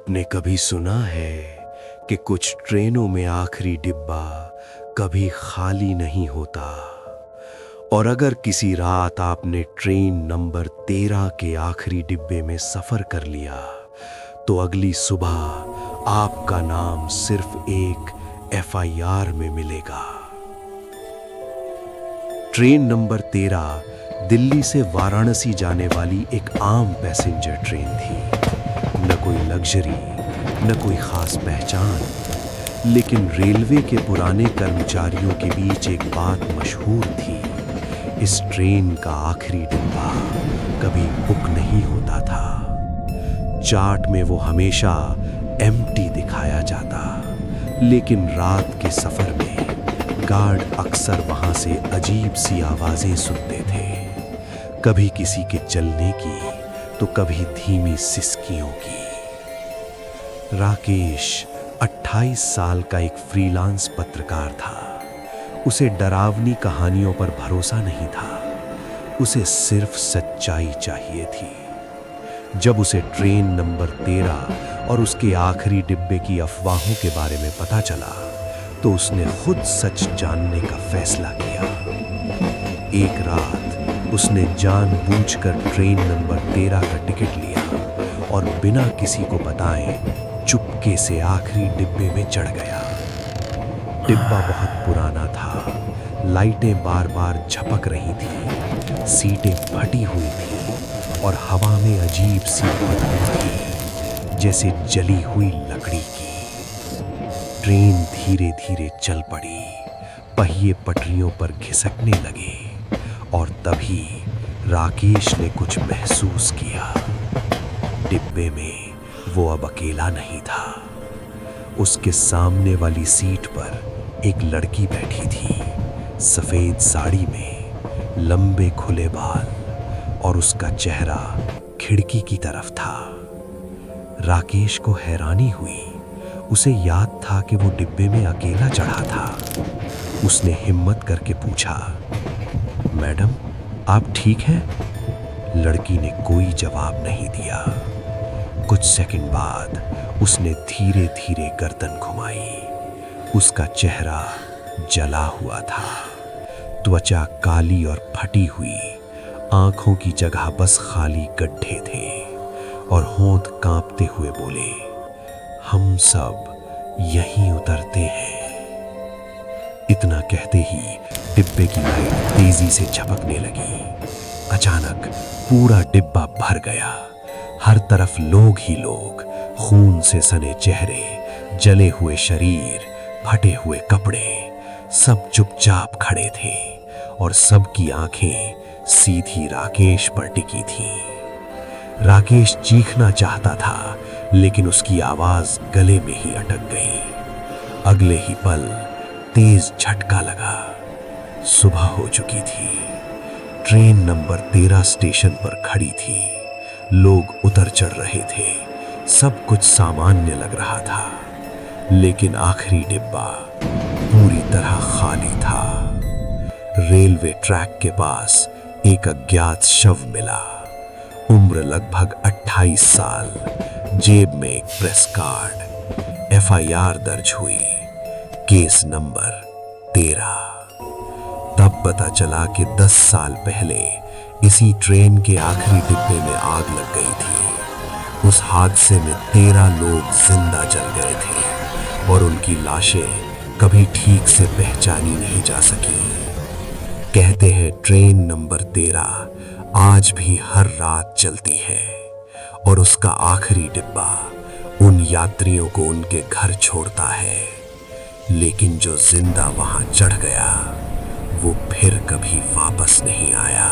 आपने कभी सुना है कि कुछ ट्रेनों में आखिरी डिब्बा कभी खाली नहीं होता। और अगर किसी रात आपने ट्रेन नंबर 13 के आखिरी डिब्बे में सफर कर लिया तो अगली सुबह आपका नाम सिर्फ एक FIR में मिलेगा। ट्रेन नंबर 13 दिल्ली से वाराणसी जाने वाली एक आम पैसेंजर ट्रेन थी। न कोई लग्जरी, न कोई खास पहचान, लेकिन रेलवे के पुराने कर्मचारियों के बीच एक बात मशहूर थी। इस ट्रेन का आखिरी डिब्बा कभी बुक नहीं होता था। चार्ट में वो हमेशा एम्प्टी दिखाया जाता, लेकिन रात के सफर में गार्ड अक्सर वहां से अजीब सी आवाजें सुनते थे, कभी किसी के चलने की तो कभी धीमी सिसकियों की। राकेश 28 साल का एक फ्रीलांस पत्रकार था। उसे डरावनी कहानियों पर भरोसा नहीं था, उसे सिर्फ सच्चाई चाहिए थी। जब उसे ट्रेन नंबर 13 और उसके आखिरी डिब्बे की अफवाहों के बारे में पता चला तो उसने खुद सच जानने का फैसला किया। एक रात उसने जानबूझकर ट्रेन नंबर 13 का टिकट लिया और बिना किसी को बताए चुपके से आखिरी डिब्बे में चढ़ गया। डिब्बा बहुत पुराना था, लाइटें बार बार झपक रही थी, सीटें फटी हुई थी और हवा में अजीब सी बदबू थी, जैसे जली हुई लकड़ी की। ट्रेन धीरे धीरे चल पड़ी, पहिए पटरियों पर घिसकने लगे और तभी राकेश ने कुछ महसूस किया। डिब्बे में वो अब अकेला नहीं था। उसके सामने वाली सीट पर एक लड़की बैठी थी, सफेद साड़ी में, लंबे खुले बाल, और उसका चेहरा खिड़की की तरफ था। राकेश को हैरानी हुई। उसे याद था कि वो डिब्बे में अकेला चढ़ा था। उसने हिम्मत करके पूछा, मैडम, आप ठीक हैं? लड़की ने कोई जवाब नहीं दिया। कुछ सेकंड बाद उसने धीरे धीरे गर्दन घुमाई। उसका चेहरा जला हुआ था, त्वचा काली और फटी हुई, आंखों की जगह बस खाली गड्ढे थे, और होंठ कांपते हुए बोले, हम सब यहीं उतरते हैं। इतना कहते ही डिब्बे की लाइट तेजी से झपकने लगी। अचानक पूरा डिब्बा भर गया। हर तरफ लोग ही लोग, खून से सने चेहरे, जले हुए शरीर, फटे हुए कपड़े, सब चुपचाप खड़े थे और सबकी आंखें सीधी राकेश पर टिकी थीं। राकेश चीखना चाहता था, लेकिन उसकी आवाज गले में ही अटक गई। अगले ही पल तेज झटका लगा। सुबह हो चुकी थी। ट्रेन नंबर 13 स्टेशन पर खड़ी थी। लोग उतर चढ़ रहे थे। सब कुछ सामान्य लग रहा था, लेकिन आखिरी डिब्बा पूरी तरह खाली था। रेलवे ट्रैक के पास एक अज्ञात शव मिला। उम्र लगभग 28 साल, जेब में एक प्रेस कार्ड। FIR दर्ज हुई, केस नंबर 13। तब पता चला कि 10 साल पहले इसी ट्रेन के आखिरी डिब्बे में आग लग गई थी। उस हादसे में 13 लोग जिंदा जल गए थे और उनकी लाशें कभी ठीक से पहचानी नहीं जा सकी। कहते हैं ट्रेन नंबर 13 आज भी हर रात चलती है और उसका आखिरी डिब्बा उन यात्रियों को उनके घर छोड़ता है, लेकिन जो जिंदा वहां चढ़ गया वो फिर कभी वापस नहीं आया।